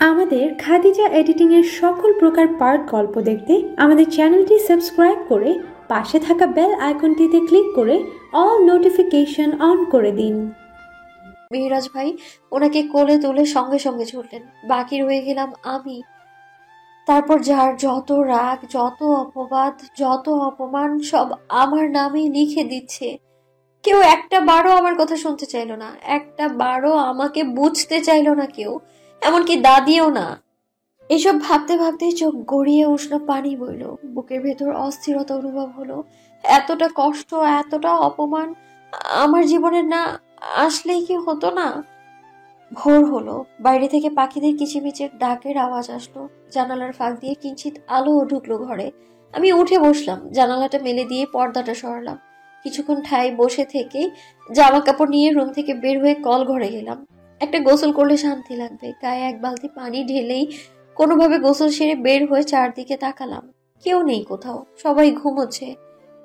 আমাদের খাদিজা এডিটিংয়ের সকল প্রকার পার্ট গল্প দেখতে আমাদের চ্যানেলটি সাবস্ক্রাইব করে পাশে থাকা বেল আইকনটিতে ক্লিক করে অল নোটিফিকেশন অন করে দিন। মেহেরাজ ভাই ওনাকে কোলে তুলে সঙ্গে সঙ্গে ছুটলেন, বাকি রয়ে গেলাম আমি। তারপর যার যত রাগ, যত অপবাদ, যত অপমান সব আমার নামেই লিখে দিচ্ছে। কেউ একটা বারও আমার কথা শুনতে চাইলো না, একটা বারও আমাকে বুঝতে চাইলো না কেউ, এমনকি দাদিও না। এসব ভাবতে ভাবতে চোখ গড়িয়ে উষ্ণ পানি বইল, বুকের ভেতর অস্থিরতা অনুভব হলো। এতটা কষ্ট, এতটা অপমান আমার জীবনে না আসলেই কি হতো না? ভোর হলো, বাইরে থেকে পাখিদের কিচিমিচির ডাকের আওয়াজ আসলো, জানালার ফাঁক দিয়ে কিঞ্চিত আলো ঢুকলো ঘরে। আমি উঠে বসলাম, জানালাটা মেলে দিয়ে পর্দাটা সরালাম। কিছুক্ষণ ঠাই বসে থেকে জামা কাপড় নিয়ে রুম থেকে বের হয়ে কল ঘরে গেলাম। একটা গোসল করলে শান্তি লাগবে, গায়ে এক বালতি পানি ঢেলেই কোনোভাবে গোসল সেরে বের হয়ে চারদিকে তাকালাম। কেউ নেই কোথাও, সবাই ঘুমোচ্ছে।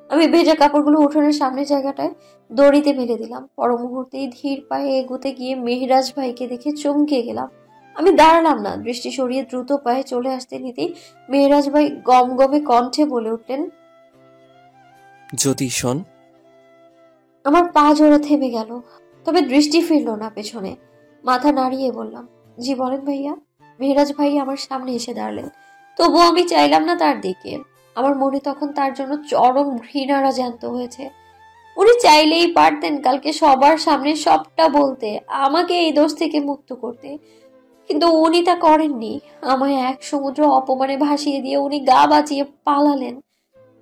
আমি ভেজা কাপড়গুলো উঠোনের সামনের জায়গাটায় দড়িতে মেলে দিলাম। পর মুহূর্তেই ধীর পায়ে এগুতে গিয়ে মেহেরাজ ভাইকে দেখে চমকে গেলাম। আমি দাঁড়ালাম না, দৃষ্টি সরিয়ে দ্রুত পায়ে চলে আসতে নিতেই মেহেরাজ ভাই গমগমে কণ্ঠে বলে উঠলেন, জ্যোতি শোন। আমার পা জোড়া থেমে গেল, তবে দৃষ্টি ফিরল না পেছনে। মাথা নাড়িয়ে বললাম, জি বলেন ভাইয়া। মেহেরাজ ভাই আমার সামনে এসে দাঁড়ালেন, তবুও আমি চাইলাম না তার দিকে। আমার মনে তখন তার জন্য চরম ঘৃণারা জ্যান্ত হয়েছে। উনি চাইলেই পারতেন কালকে সবার সামনে সবটা বলতে, আমাকে এই দোষ থেকে মুক্ত করতে, কিন্তু উনি তা করেননি। আমায় এক সমুদ্র অপমানে ভাসিয়ে দিয়ে উনি গা বাঁচিয়ে পালালেন।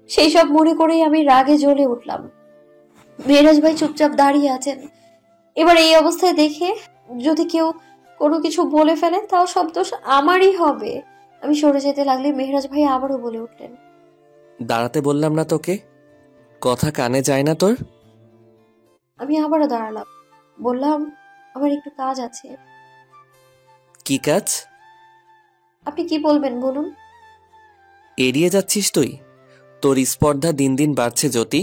সেই সব মনে করেই আমি রাগে জ্বলে উঠলাম। মেহেরাজ ভাই চুপচাপ দাঁড়িয়ে আছেন। এবার এই অবস্থায় দেখে যদি কেউ কোনো কিছু বলে ফেলে, তাও সব দোষ আমারই হবে। আমি সরে যেতে লাগলে মেহেরাজ ভাই আবারও বলে উঠলেন, দাঁড়াতে বললাম না তোকে? কথা কানে যায় না তোর? আমি আবারও দাঁড়ালাম, বললাম, আমার একটু কাজ আছে। কি কাজ? আপনি কি বলবেন বলুন। এড়িয়ে যাচ্ছিস তুই? তোর স্পর্ধা দিন দিন বাড়ছে জ্যোতি।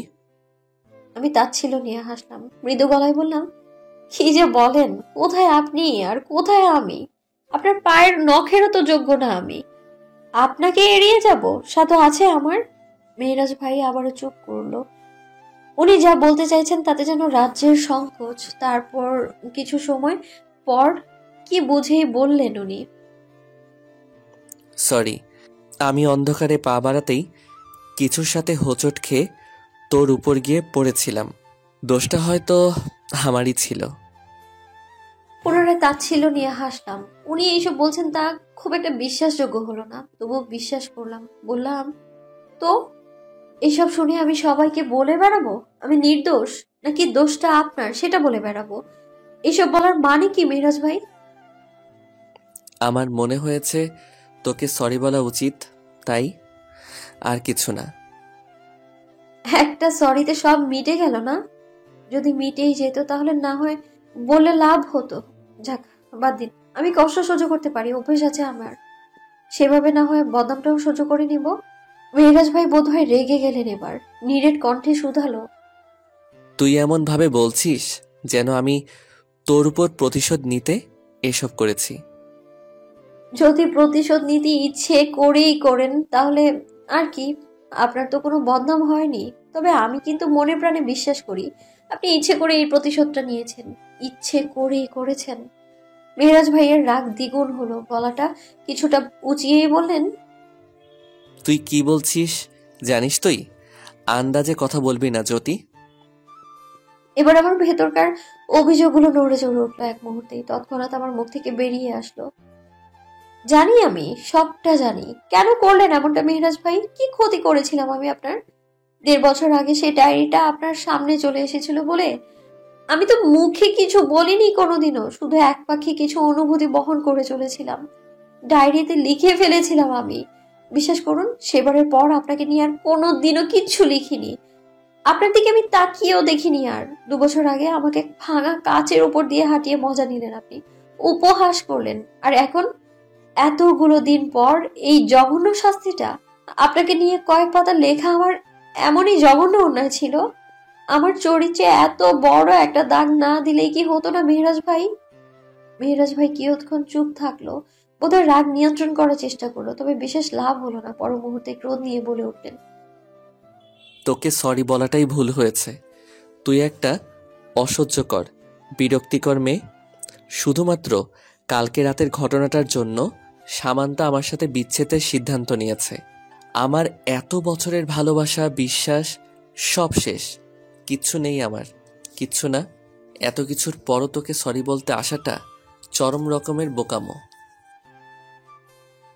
আমি তাচ্ছিল্য নিয়ে হাসলাম, মৃদু গলায় বললাম, কি যে বলেন, কোথায় আপনি আর কোথায় আমি? আপনার পায়ের নখেরও তো যোগ্য না আমি। আপনাকে এড়িয়ে যাব সাথে আছে আমার? মেহেরাজ ভাই আবারও চুপ করলো। উনি যা বলতে চাইছেন তাতে যেন রাজ্যের সংকোচ। তারপর কিছু সময় পর কি বুঝেই বললেন উনি, সরি, আমি অন্ধকারে পা বাড়াতেই কিছুর সাথে হোঁচট খেয়ে তোর উপর গিয়ে পড়েছিলাম। দোষটা হয়তো আমারই ছিল। পুনরায় তাচ্ছিল্য নিয়ে হাসলাম। উনি এইসব বলছেন তা খুব একটা বিশ্বাসযোগ্য হলো না, তবুও বিশ্বাস করলাম। বললাম, তো এইসব শুনে আমি সবাইকে বলে বেড়াবো আমি নির্দোষ, নাকি দোষটা আপনার সেটা বলে বেড়াবো? এইসব বলার মানে কি মেহরাজ ভাই? আমার মনে হয়েছে তোকে সরি বলা উচিত, তাই, আর কিছু না। একটা সরিতে সব মিটে গেল না? যদি মিটেই যেত তাহলে না হয় বলে লাভ হতো। যাক, বাদ দিন, আমি কষ্ট সহ্য করতে পারি, অভ্যেস আছে আমার। সেভাবে না হয় বদনামটাও সহ্য করে নিব। মেহরাজ ভাই বোধহয় রেগে গেলেন এবার, নিরেট কণ্ঠে শুধালো, তুই এমন ভাবে বলছিস যেন আমি তোর উপর প্রতিশোধ নিতে এসব করেছি। যদি প্রতিশোধ নিতে ইচ্ছে করেই করেন তাহলে আর কি, আপনার তো কোনো বদনাম হয়নি। তবে আমি কিন্তু মনে প্রাণে বিশ্বাস করি আপনি ইচ্ছে করে এই প্রতিশোধটা নিয়েছেন, ইচ্ছে করেই করেছেন। মেহরাজ ভাইয়ের রাগ দ্বিগুণ হলো, গলাটা কিছুটা উঁচিয়েই বললেন, তুই কি বলছিস জানিস তুই? আন্দাজে কথা বলবি না জ্যোতি। এবার আমার ভেতরকার অভিযোগগুলো নড়ে চড়ে উঠলো এক মুহূর্তেই। তৎক্ষণাৎ আমার মুখ থেকে বেরিয়ে আসলো, জানি, আমি সবটা জানি। কেন করলেন এমনটা মেহরাজ ভাই? কি ক্ষতি করেছিলাম আমি আপনার? 1.5 বছর আগে সেই ডায়েরিটা আপনার সামনে চলে এসেছিল বলে আমি তো মুখে কিছু বলিনি কোনোদিনও, শুধু এক পাখি কিছু অনুভূতি বহন করে চলেছিলাম, ডায়েরিতে লিখে ফেলেছিলাম আমি। বিশ্বাস করুন, সেবারের পর আপনাকে নিয়ে আর কোনোদিনও কিচ্ছু লিখিনি। আপনার দিকে আমি তাকিয়েও দেখিনি আর। 2 বছর আগে আমাকে ভাঙা কাচের উপর দিয়ে হাঁটিয়ে মজা নিলেন আপনি, উপহাস করলেন, আর এখন এতগুলো দিন পর এই জঘন্য শাস্তিটা? আপনাকে নিয়ে কয়েক পাতা লেখা আমার এমনই জঘন্য অন্যায় ছিল? আমার চরিত্রে এত বড় একটা দাগ না দিলেই কি হতো না মেহরাজ ভাই? মেহরাজ ভাই কিয়ৎক্ষণ চুপ থাকলো, বোধহয় রাগ নিয়ন্ত্রণ করার চেষ্টা করলো, তবে বিশেষ লাভ হলো না। পর মুহূর্তে ক্রোধ নিয়ে বলে উঠলেন, তোকে সরি বলাটাই ভুল হয়েছে। তুই একটা অসহ্যকর, বিরক্তিকর মেয়ে। শুধুমাত্র কালকে রাতের ঘটনাটার জন্য সামান্তা আমার সাথে বিচ্ছেদের সিদ্ধান্ত নিয়েছে। আমার এত বছরের ভালোবাসা, বিশ্বাস সব শেষ। কিচ্ছু নেই আমার, কিচ্ছু না। এত কিছুর পরও তোকে সরি বলতে আসাটা চরম রকমের বোকামো।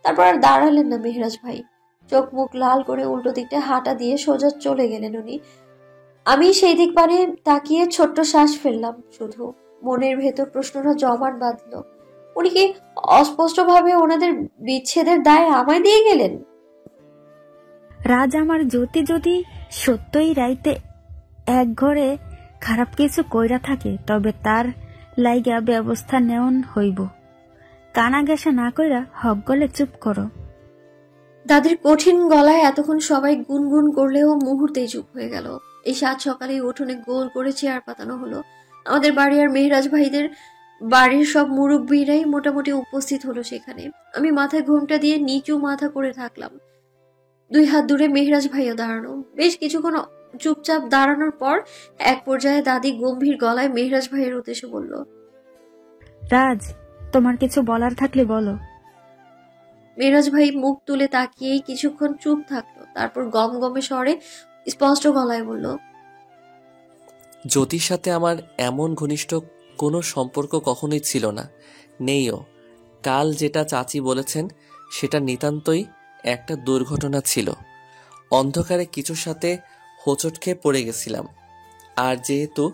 তারপর আর দাঁড়ালেন না মেহরাজ ভাই। চোখ মুখ লাল করে উল্টো দিকটা হাঁটা দিয়ে সোজা চলে গেলেন উনি। আমি সেই দিক পারে তাকিয়ে ছোট্ট শ্বাস ফেললাম। শুধু মনের ভেতর প্রশ্নটা জমাট বাঁধলো, উনি কি অস্পষ্টভাবে ওনাদের বিচ্ছেদের দায় আমায় দিয়ে গেলেন? রাজ আমার জ্যোতি যদি সত্যই রাইতে এক ঘরে খারাপ কিছু কইরা থাকে, তবে তার লাইগা ব্যবস্থা নেওন হইব। কানা গেসা না কইরা হক গলে চুপ করো। দাদির কঠিন গলায় এতক্ষণ সবাই গুনগুন করলেও মুহূর্তেই চুপ হয়ে গেল। এই সাত সকালে উঠোনে গোল করে চেয়ার পাতানো হলো। আমাদের বাড়ি আর মেহরাজ ভাইদের বাড়ির সব মুরব্বীরাই মোটামুটি উপস্থিত হলো সেখানে। আমি মাথায় ঘোমটা দিয়ে নিচু মাথা করে থাকলাম। 2 হাত দূরে মেহরাজ ভাইও দাঁড়ানো। বেশ কিছুক্ষণ চুপচাপ দাঁড়ানোর পর এক পর্যায়ে দাদি গম্ভীর গলায় মেহরাজ ভাইয়ের উদ্দেশ্যে বলল, রাজ, তোমার কিছু বলার থাকলে বলো। মেহরাজ ভাই মুখ তুলে তাকিয়েই কিছুক্ষণ চুপ থাকলো। তারপর গমগমে স্বরে স্পষ্ট গলায় বলল, জ্যোতির সাথে আমার এমন ঘনিষ্ঠ কোনো সম্পর্ক কখনোই ছিল না, নেইও। কাল যেটা চাচি বলেছেন সেটা নিতান্তই একটা দুর্ঘটনা ছিল। অন্ধকারে কিছুর সাথে হোঁচট খেয়ে পড়ে গেছিলাম। আর যেহেতু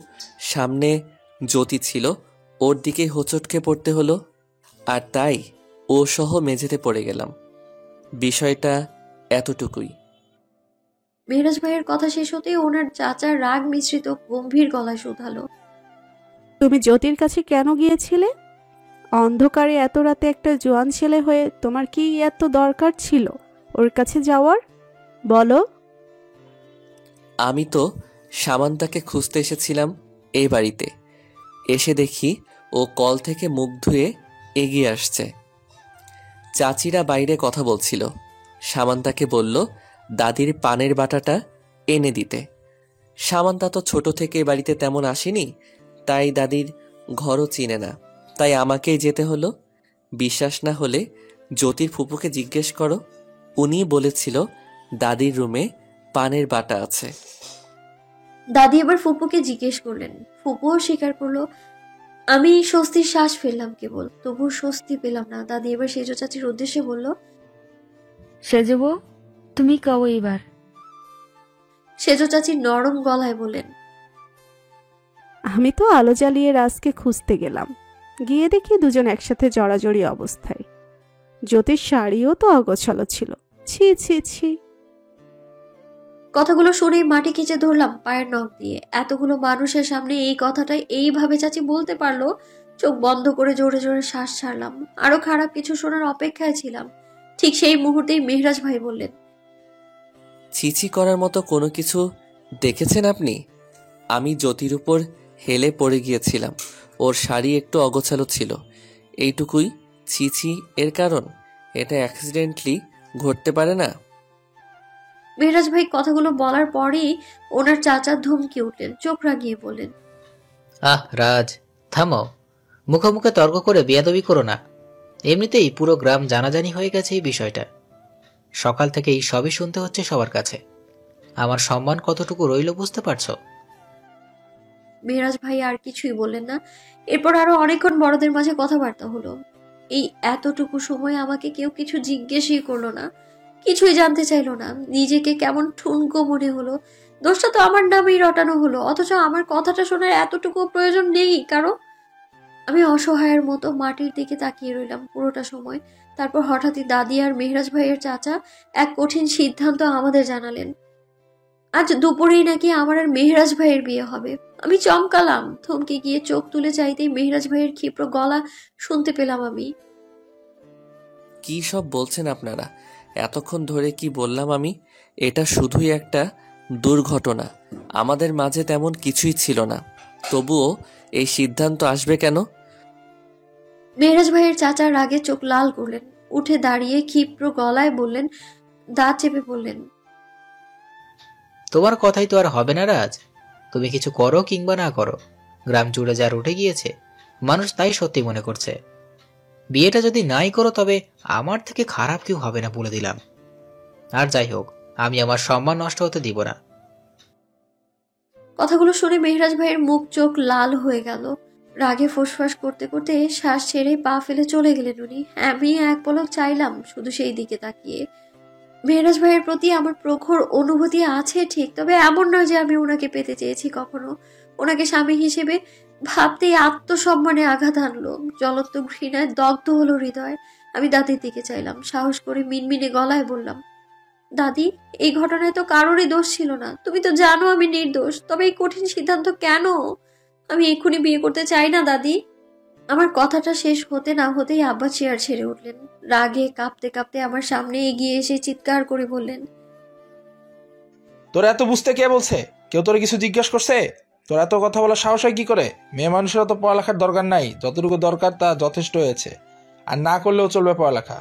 সামনে জ্যোতি ছিল, ওর দিকেই হোঁচট খেয়ে পড়তে হলো। আর তাই ও সহ মেঝেতে পড়ে গেলাম। বিষয়টা এতটুকুই। মেহরাজ ভাইয়ের কথা শেষ হতেই ওনার চাচার রাগ মিশ্রিত গম্ভীর গলায় শুধালো, তুমি জ্যোতির কাছে কেন গিয়েছিলে? অন্ধকারে এত রাতে একটা জোয়ান ছেলে হয়ে তোমার কি এত দরকার ছিল ওর কাছে যাওয়ার? বলো। আমি তো সামান্তাকে খুঁজতে এসেছিলাম এই বাড়িতে। এসে দেখি ও কল থেকে মুখ ধুয়ে এগিয়ে আসছে। চাচিরা বাইরে কথা বলছিল। সামান্তাকে বলল দাদির পানের বাটাটা এনে দিতে। সামান্তা তো ছোট থেকে এ বাড়িতে তেমন আসেনি, তাই দাদির ঘরও চিনে না। তাই আমাকেই যেতে হলো। বিশ্বাস না হলে জ্যোতির ফুপুকে জিজ্ঞেস করো, উনিই বলেছিল দাদির রুমে পানের বাটা আছে। দাদি এবার ফুপুকে জিজ্ঞেস করলেন। ফুপুও স্বীকার করলো। আমি স্বস্তির শ্বাস ফেললাম কেবল, তবুও স্বস্তি পেলাম না। দাদি এবার সেজ চাচির উদ্দেশ্যে বলল, সেজব, তুমি কও এবার। সেজ চাচি নরম গলায় বললেন, আমি তো আলো জ্বালিয়ে রাজকে খুঁজতে গেলাম। গিয়ে দেখি দুজন একসাথে জড়াজড়ি অবস্থায়। জ্যোতির শাড়িও তো অগোছালো ছিল। ছি ছি ছি। কথাগুলো শুনেই মাটি খিচে ধরলাম পায়ের নখ দিয়ে। এতগুলো মানুষের সামনে এই কথাটাই এইভাবে চাচি বলতে পারলো। চোখ বন্ধ করে জোরে জোরে শ্বাস ছাড়লাম। আরো খারাপ কিছু শোনার অপেক্ষায় ছিলাম। ঠিক সেই মুহূর্তেই মেহরাজ ভাই বললেন, ছিছি করার মতো কোনো কিছু দেখেছেন আপনি? আমি জ্যোতির উপর হেলে পড়ে গিয়েছিলাম। ওর শাড়ি একটু অগোছালো ছিল, এইটুকুই। ছিছি এর কারণ? এটা অ্যাক্সিডেন্টলি ঘটতে পারে না? মেহরাজ ভাই কথাগুলো বলার পরেই ওনার চাচা ধমকে উঠলেন, চোখ রাগিয়ে বললেন, রাজ, থামো। মুখোমুখি তর্ক করে বেয়াদবি করো না। এমনিতেই পুরো গ্রাম জানাজানি হয়ে গেছে এই বিষয়টা। সকাল থেকে এই সবই শুনতে হচ্ছে সবার কাছে। আমার সম্মান কতটুকু রইল বুঝতে পারছো? মেহরাজ ভাই আর কিছুই বললেন না। এরপর আরো অনেকক্ষণ বড়দের মাঝে কথাবার্তা হলো। এই এতটুকু সময় আমাকে কেউ কিছু জিজ্ঞেসই করলো না, কিছুই জানতে চাইলো না। নিজেকে কেমন ঠুনকো মনে হলো। দোষটা তো আমার নামেই রটানো হলো, অথচ আমার কথাটা শোনার এতটুকু প্রয়োজন নেই কারো। আমি অসহায়ের মতো মাটির দিকে তাকিয়ে রইলাম পুরোটা সময়। তারপর হঠাৎই দাদি আর মেহরাজ ভাইয়ের চাচা এক কঠিন সিদ্ধান্ত আমাদের জানালেন। আজ দুপুরেই নাকি আমার আর মেহরাজ ভাইয়ের বিয়ে হবে। আমি চমকালাম। থমকে গিয়ে চোখ তুলে চাইতেই মেহরাজ ভাইয়ের ক্ষিপ্র গলা শুনতে পেলাম আমি। কি সব বলছেন আপনারা? এতক্ষণ ধরে কি বললাম আমি? এটা শুধুই একটা দুর্ঘটনা। আমাদের মাঝে তেমন কিছুই ছিল না। তবুও এই সিদ্ধান্ত আসবে কেন? মেহরাজ ভাইয়ের চাচা রাগে চোখ লাল করলেন, উঠে দাঁড়িয়ে ক্ষিপ্র গলায় বললেন, দাঁত চেপে বললেন, তোমার কথাই তো আর হবে না রাজ। তুমি কিছু করো কিংবা না করো, গ্রাম জুড়ে যার উঠে গিয়েছে, মানুষ তাই সত্যি মনে করছে। বিয়েটা যদি নাই করো তবে আমার থেকে খারাপ কেউ হবে না বলে দিলাম। আর যাই হোক, আমি আমার সম্মান নষ্ট হতে দিব না। কথাগুলো শুনে মেহরাজ ভাইয়ের মুখ চোখ লাল হয়ে গেল। রাগে ফোঁসফাস করতে করতে শ্বাস ছেড়ে পা ফেলে চলে গেলেন উনি। আমি এক পলক চাইলাম শুধু সেই দিকে তাকিয়ে। মেহরাজ ভাইয়ের প্রতি আমার প্রখর অনুভূতি আছে ঠিক, তবে এমন নয় যে আমি ওনাকে পেতে চেয়েছি কখনো। ওনাকে স্বামী হিসেবে ভাবতেই আত্মসম্মানে আঘাত আনলো, জ্বলন্ত ঘৃণায় দগ্ধ হলো হৃদয়। আমি দাদির দিকে চাইলাম, সাহস করে মিনমিনে গলায় বললাম, দাদি, এই ঘটনায় তো কারোরই দোষ ছিল না, তুমি তো জানো আমি নির্দোষ, তবে এই কঠিন সিদ্ধান্ত কেন? আমি এক্ষুনি বিয়ে করতে চাই না দাদি। আমার কথাটা শেষ হতে না হতেই আব্বা চেয়ার ছেড়ে উঠলেন। রাগে কাঁপতে কাঁপতে আমার সামনে এগিয়ে এসে চিৎকার করে বললেন, তোরা এত বুঝতে কে বলছে? কেউ তোরা কিছু জিজ্ঞেস করছে? তোর এত কথা বলার সাহস হয় কি করে? মেয়ে মানুষের তো পড়ালেখার দরকার নাই, যতটুকু দরকার তা যথেষ্ট হয়েছে, আর না করলেও চলবে পড়ালেখা।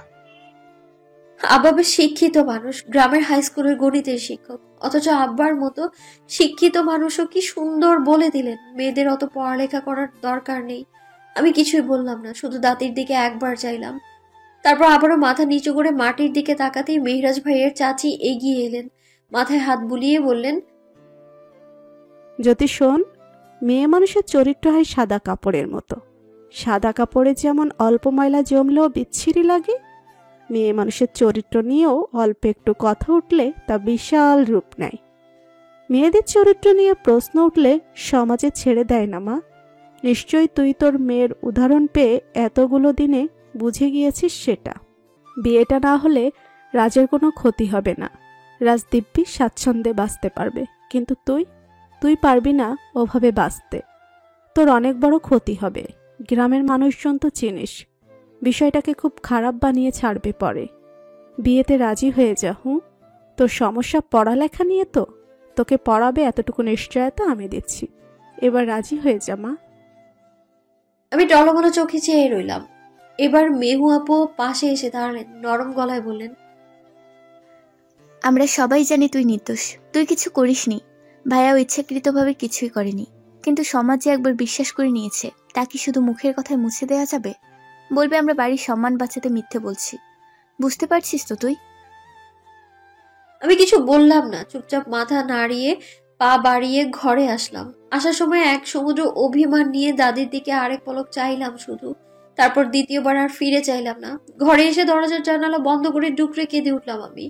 আব্বা বেশ শিক্ষিত মানুষ, গ্রামের হাই স্কুলের গণিতের শিক্ষক, অথচ আব্বার মতো শিক্ষিত মানুষও কি সুন্দর বলে দিলেন মেয়েদের অত পড়ালেখা করার দরকার নেই। আমি কিছুই বললাম না, শুধু দাদির দিকে একবার চাইলাম। তারপর আবারও মাথা নিচু করে মাটির দিকে তাকাতেই মেহরাজ ভাইয়ের চাচি এগিয়ে এলেন, মাথায় হাত বুলিয়ে বললেন, যদি শোন, মেয়ে মানুষের চরিত্র হয় সাদা কাপড়ের মতো। সাদা কাপড়ে যেমন অল্প ময়লা জমলেও বিচ্ছিরি লাগে, মেয়ে মানুষের চরিত্র নিয়েও অল্প একটু কথা উঠলে তা বিশাল রূপ নেয়। মেয়েদের চরিত্র নিয়ে প্রশ্ন উঠলে সমাজে ছেড়ে দেয় না মা। নিশ্চয়ই তুই তোর মেয়ের উদাহরণ পেয়ে এতগুলো দিনে বুঝে গিয়েছিস সেটা। বিয়েটা না হলে রাজের কোনো ক্ষতি হবে না, রাজ দিব্যি স্বাচ্ছন্দ্যে বাঁচতে পারবে, কিন্তু তুই পারবি না ওভাবে বাঁচতে। তোর অনেক বড় ক্ষতি হবে। গ্রামের মানুষজন তো চিনিস, বিষয়টাকে খুব খারাপ বানিয়ে ছাড়বে পরে। বিয়েতে রাজি হয়ে যা। তোর সমস্যা পড়ালেখা নিয়ে তো, তোকে পড়াবে এতটুকু নিশ্চয়তা আমি দিচ্ছি। এবার রাজি হয়ে যা মা। আমি টলমলো চোখে চেয়ে রইলাম। এবার মেহু আপু পাশে এসে দাঁড়ালেন, নরম গলায় বললেন, আমরা সবাই জানি তুই নির্দোষ, তুই কিছু করিসনি। ভাইয়াও ইচ্ছাকৃতভাবে কিছুই করেনি, কিন্তু সমাজ যে একবার বিশ্বাস করে নিয়েছে তা কি শুধু মুখের কথায় মুছে দেওয়া যাবে? বলবে আমরা বাড়ির সম্মান বাঁচাতে মিথ্যে বলছি। বুঝতে পারছিস তো তুই? আমি কিছু বললাম না, চুপচাপ মাথা নাড়িয়ে পা বাড়িয়ে ঘরে আসলাম। আসার সময় এক সমুদ্র অভিমান নিয়ে দাদির দিকে আরেক পলক চাইলাম শুধু, তারপর দ্বিতীয়বার আর ফিরে চাইলাম না। ঘরে এসে দরজার জানালা বন্ধ করে ডুকরে কেঁদে উঠলাম আমি।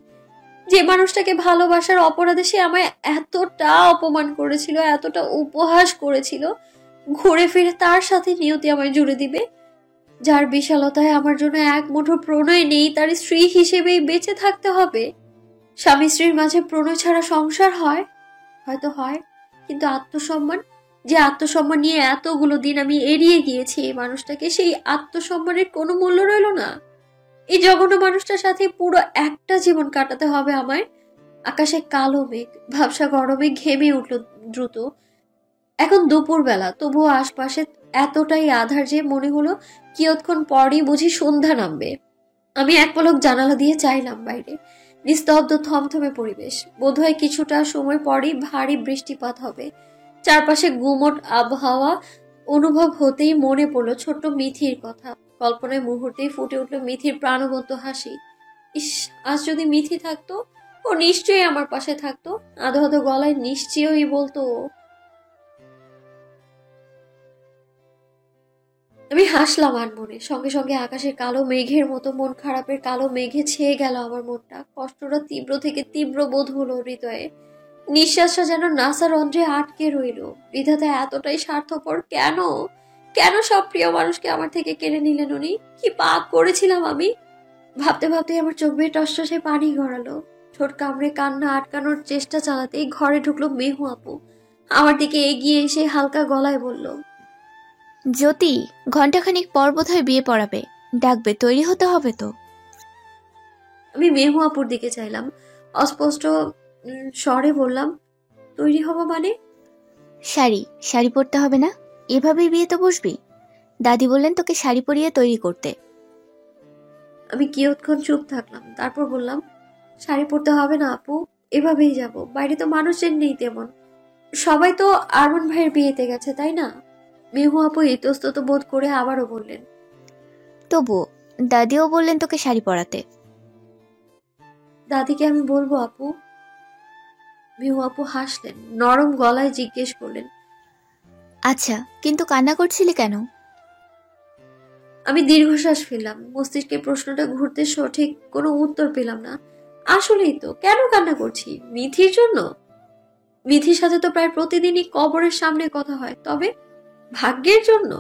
যে মানুষটাকে ভালোবাসার অপরাধে সে আমায় এতটা অপমান করেছিল, এতটা উপহাস করেছিল, ঘুরে ফিরে তার সাথে নিয়তি আমায় জুড়ে দিবে। যার বিশালতায় আমার জন্য এক মুঠো প্রণয় নেই, তার স্ত্রী হিসেবেই বেঁচে থাকতে হবে। স্বামী স্ত্রীর মাঝে প্রণয় ছাড়া সংসার হয়? হয়তো হয়, কিন্তু আত্মসম্মান, যে আত্মসম্মান নিয়ে এতগুলো দিন আমি এড়িয়ে গিয়েছি এই মানুষটাকে, সেই আত্মসম্মানের কোনো মূল্য রইল না। এই জঘন্য মানুষটার সাথে পুরো একটা জীবন কাটাতে হবে আমায়। আকাশে কালো মেঘ, ভাবসা গরমে ঘেমে উঠল দ্রুত। এখন দুপুর বেলা, তবুও আশপাশে এতটাই আধার যে মনে হলো কিয়ৎক্ষণ পরই বুঝি সন্ধ্যা নামবে। আমি এক পলক জানালা দিয়ে চাইলাম বাইরে। নিস্তব্ধ থমথমে পরিবেশ, বোধহয় কিছুটা সময় পরই ভারী বৃষ্টিপাত হবে। চারপাশে গুমট আবহাওয়া অনুভব হতেই মনে পড়লো ছোট্ট মিথির কথা। কল্পনায় মুহূর্তেই ফুটে উঠল মিথির প্রাণবন্ত হাসি। ইস, আজ যদি মিথি থাকতো, ও নিশ্চয়ই আমার পাশে থাকতো। আধো আধো গলায় নিশ্চয়ই বলতো। আমি হাসলাম আনমনে। সঙ্গে সঙ্গে আকাশের কালো মেঘের মতো মন খারাপের কালো মেঘে ছেয়ে গেল আমার মনটা। কষ্টটা তীব্র থেকে তীব্র বোধ হলো হৃদয়ে। নিঃশ্বাসটা যেন নাসার রন্ধ্রে আটকে রইল। বিধাতা এতটাই স্বার্থপর কেন? কেন সব প্রিয় মানুষকে আমার থেকে কেড়ে নিলেন উনি? কি পাপ করেছিলাম আমি? ভাবতে ভাবতে আমার চোখ বেয়ে টসটসে পানি গড়ালো। ঠোঁট কামড়ে কান্না আটকানোর চেষ্টা চালাতেই ঘরে ঢুকলো মেহু আপু। আমার দিকে এগিয়ে এসে হালকা গলায় বলল, জ্যোতি, ঘন্টাখানিক পর বোধহয় বিয়ে পড়াবে, ডাকবে, তৈরি হতে হবে তো। আমি মেহু আপুর দিকে চাইলাম, অস্পষ্ট স্বরে বললাম, তৈরি হব মানে? শাড়ি পরতে হবে না? এভাবেই বিয়েতে বসবি? দাদি বললেন তোকে শাড়ি পরিয়ে তৈরি করতে। আমি কিয়ৎক্ষণ চুপ থাকলাম, তারপর বললাম, শাড়ি পরতে হবে না আপু, এভাবেই যাব। বাইরে তো মানুষের নেই তেমন, সবাই তো আরমান ভাইয়ের বিয়েতে গেছে, তাই না? মেহু আপু ইতস্তত বোধ করে আবারও বললেন, তবুও দাদিও বললেন তোকে শাড়ি পরাতে। দাদিকে আমি বলবো আপু? মেহু আপু হাসলেন, নরম গলায় জিজ্ঞেস করলেন, আচ্ছা, কিন্তু কান্না করছিলি কেন? আমি দীর্ঘশ্বাস ফেললাম, মস্তিষ্কে প্রশ্নটা ঘুরতে সঠিক কোনো উত্তর পেলাম না। আসলেই তো, কেন কান্না করছি? মিথির জন্য? মিথির সাথে তো প্রায় প্রতিদিনই কবরের সামনে কথা হয়, তবে ভাগ্যের জন্য?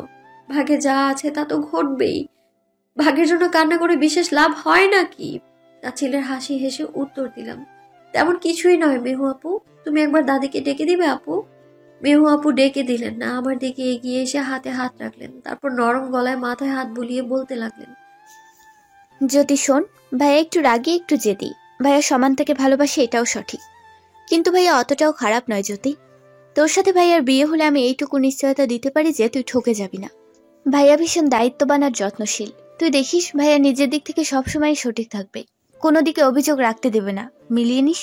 ভাগ্যে যা আছে তা তো ঘটবেই, ভাগ্যের জন্য কান্না করে বিশেষ লাভ হয় নাকি? ছেলের হাসি হেসে উত্তর দিলাম, তেমন কিছুই নয় মেহু আপু, তুমি একবার দাদিকে ডেকে দিবে আপু? মেহু আপু ডেকে দিলেন না, আমার দিকে এগিয়ে এসে হাতে হাত রাখলেন, তারপর নরম গলায় মাথায় হাত বুলিয়ে বলতে লাগলেন, জ্যোতি শোন, ভাইয়া একটু রাগী একটু জেদি, ভাইয়া সমান থেকে ভালোবাসে এটাও সঠিক, কিন্তু ভাইয়া অতটাও খারাপ নয় জ্যোতি। তোর সাথে ভাইয়ার বিয়ে হলে আমি এইটুকু নিশ্চয়তা দিতে পারি যে তুই ঠকে যাবি না। ভাইয়া ভীষণ দায়িত্ববান আর যত্নশীল, তুই দেখিস ভাইয়া নিজের দিক থেকে সবসময় সঠিক থাকবে, কোনো দিকে অভিযোগ রাখতে দেবে না, মিলিয়ে নিস।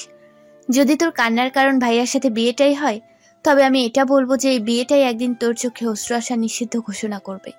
যদি তোর কান্নার কারণ ভাইয়ার সাথে বিয়েটাই হয়, তবে আমি এটা বলবো যে এই বিয়েটাই একদিন তোর চোখে অশ্রু আসা নিষিদ্ধ ঘোষণা করবে।